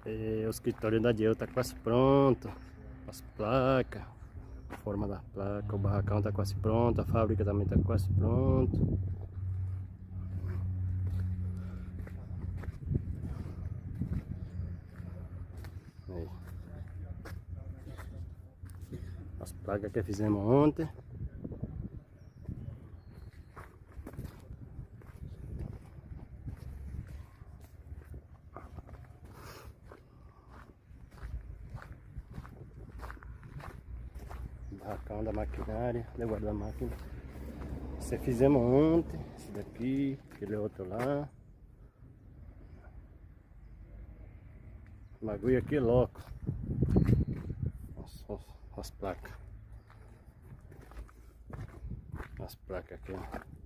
E o escritório da Diel tá quase pronto. As placas, a forma da placa, o barracão tá quase pronto, a fábrica também tá quase pronto. Aí. As placas que fizemos ontem. Barracão da maquinária, de guardar máquina. Esse fizemos ontem, esse daqui, aquele outro lá. O bagulho aqui é louco. As placas. As placas aqui, ó.